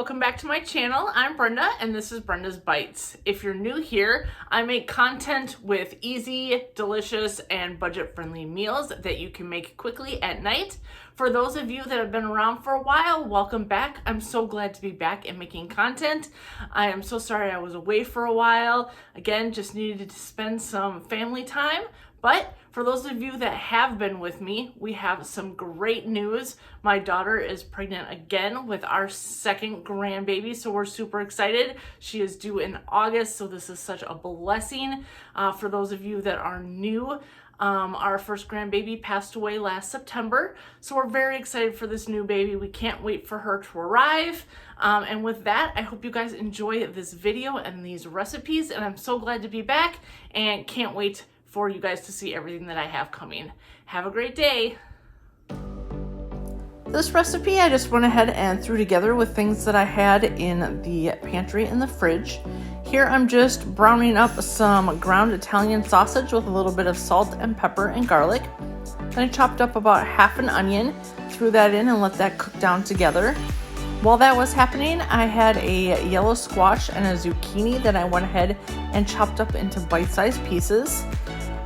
welcome back to my channel. I'm Brenda and this is Brenda's Bites. If you're new here, I make content with easy, delicious, and budget-friendly meals that you can make quickly at night. For those of you that have been around for a while, welcome back. I'm so glad to be back and making content. I am so sorry I was away for a while. Again, just needed to spend some family time. But for those of you that have been with me, we have some great news. My daughter is pregnant again with our second grandbaby, so we're super excited. She is due in August, so this is such a blessing. For those of you that are new, our first grandbaby passed away last September, so we're very excited for this new baby. We can't wait for her to arrive. And with that, I hope you guys enjoy this video and these recipes, and I'm so glad to be back and can't wait for you guys to see everything that I have coming. Have a great day. This recipe I just went ahead and threw together with things that I had in the pantry in the fridge. Here I'm just browning up some ground Italian sausage with a little bit of salt and pepper and garlic. Then I chopped up about half an onion, threw that in and let that cook down together. While that was happening, I had a yellow squash and a zucchini that I went ahead and chopped up into bite-sized pieces.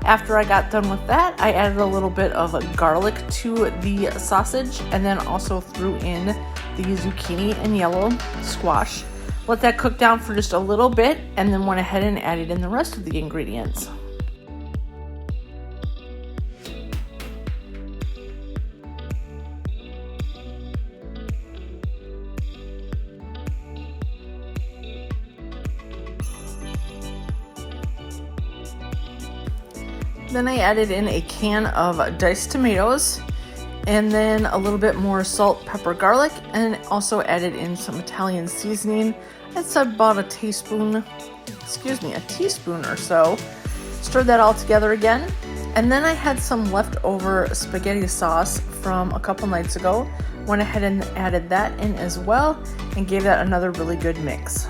After I got done with that, I added a little bit of garlic to the sausage and then also threw in the zucchini and yellow squash. Let that cook down for just a little bit and then went ahead and added in the rest of the ingredients. Then I added in a can of diced tomatoes and then a little bit more salt, pepper, garlic, and also added in some Italian seasoning. I'd said about a teaspoon or so. Stirred that all together again. And then I had some leftover spaghetti sauce from a couple nights ago. Went ahead and added that in as well and gave that another really good mix.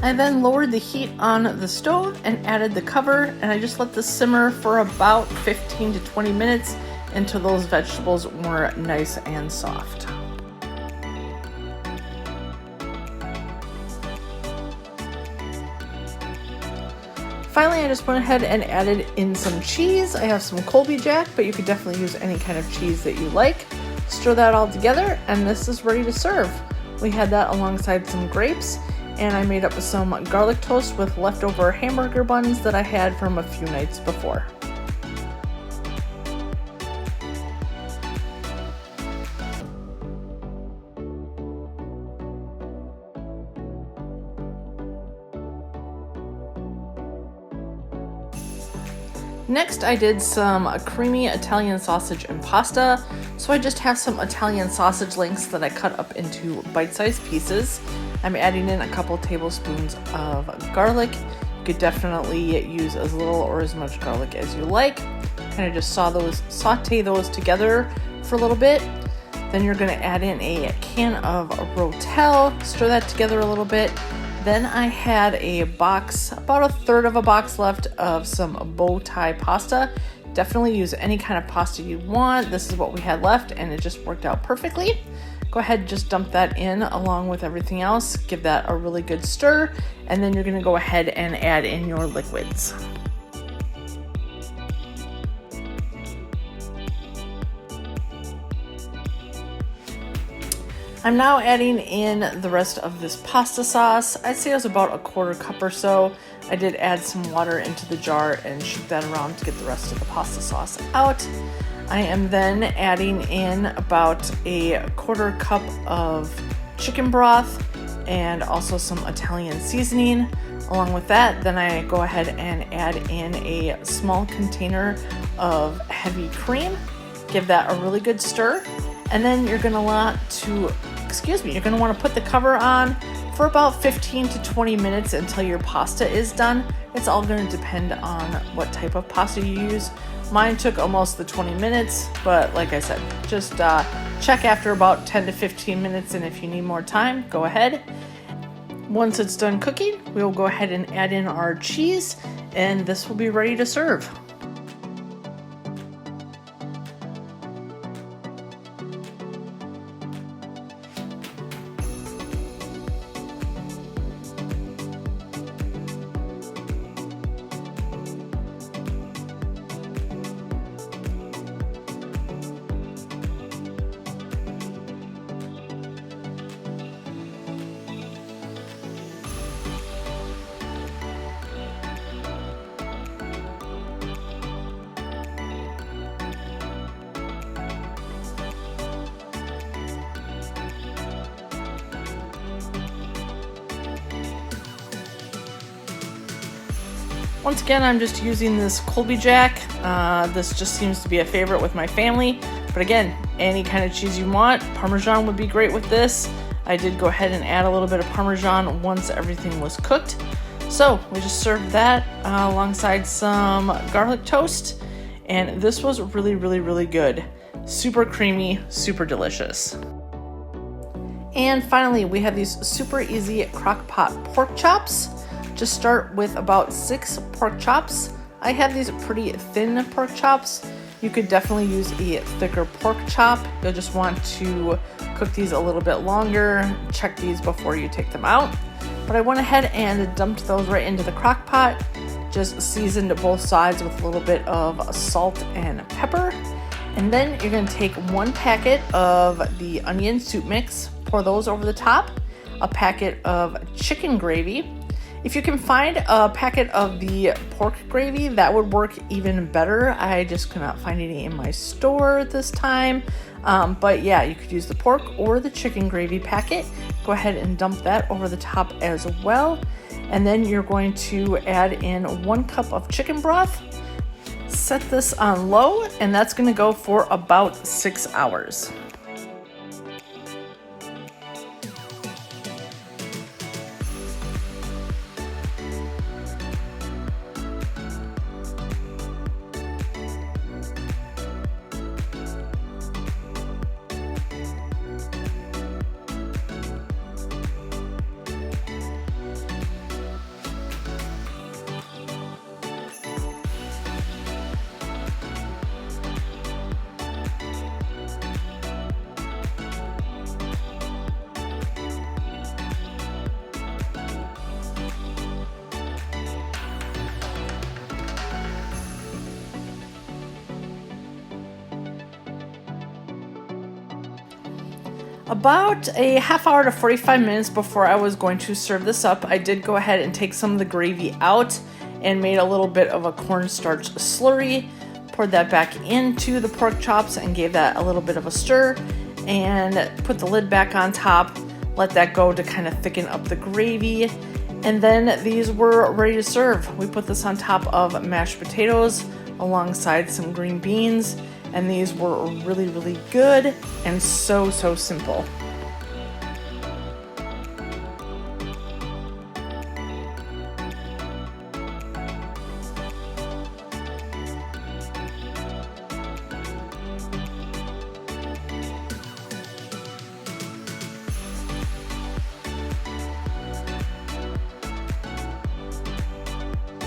I then lowered the heat on the stove and added the cover, and I just let this simmer for about 15 to 20 minutes until those vegetables were nice and soft. Finally, I just went ahead and added in some cheese. I have some Colby Jack, but you could definitely use any kind of cheese that you like. Stir that all together, and this is ready to serve. We had that alongside some grapes. And I made up some garlic toast with leftover hamburger buns that I had from a few nights before. Next, I did some creamy Italian sausage and pasta. So I just have some Italian sausage links that I cut up into bite-sized pieces. I'm adding in a couple tablespoons of garlic. You could definitely use as little or as much garlic as you like. Kind of just saute those together for a little bit. Then you're going to add in a can of Rotel, stir that together a little bit. Then I had a box, about a third of a box left of some bow tie pasta. Definitely use any kind of pasta you want. This is what we had left and it just worked out perfectly. Go ahead and just dump that in along with everything else. Give that a really good stir, and then you're going to go ahead and add in your liquids. I'm now adding in the rest of this pasta sauce. I'd say it was about 1/4 cup or so. I did add some water into the jar and shook that around to get the rest of the pasta sauce out. I am then adding in about 1/4 cup of chicken broth and also some Italian seasoning. Along with that, then I go ahead and add in a small container of heavy cream. Give that a really good stir. And then you're gonna want to put the cover on for about 15 to 20 minutes until your pasta is done. It's all gonna depend on what type of pasta you use. Mine took almost the 20 minutes, but like I said, just check after about 10 to 15 minutes, and if you need more time, go ahead. Once it's done cooking, we will go ahead and add in our cheese, and this will be ready to serve. Once again, I'm just using this Colby Jack. This just seems to be a favorite with my family. But again, any kind of cheese you want. Parmesan would be great with this. I did go ahead and add a little bit of Parmesan once everything was cooked. So we just served that alongside some garlic toast. And this was really, really, really good. Super creamy, super delicious. And finally, we have these super easy crock pot pork chops. Just start with about 6 pork chops. I have these pretty thin pork chops. You could definitely use a thicker pork chop. You'll just want to cook these a little bit longer. Check these before you take them out. But I went ahead and dumped those right into the crock pot. Just seasoned both sides with a little bit of salt and pepper. And then you're gonna take 1 packet of the onion soup mix, pour those over the top, a packet of chicken gravy. If you can find a packet of the pork gravy, that would work even better. I just could not find any in my store this time. But yeah, you could use the pork or the chicken gravy packet. Go ahead and dump that over the top as well. And then you're going to add in 1 cup of chicken broth. Set this on low, and that's gonna go for about 6 hours. About a half hour to 45 minutes before I was going to serve this up, I did go ahead and take some of the gravy out and made a little bit of a cornstarch slurry. Poured that back into the pork chops and gave that a little bit of a stir and put the lid back on top. Let that go to kind of thicken up the gravy. And then these were ready to serve. We put this on top of mashed potatoes alongside some green beans. And these were really, really good and so simple.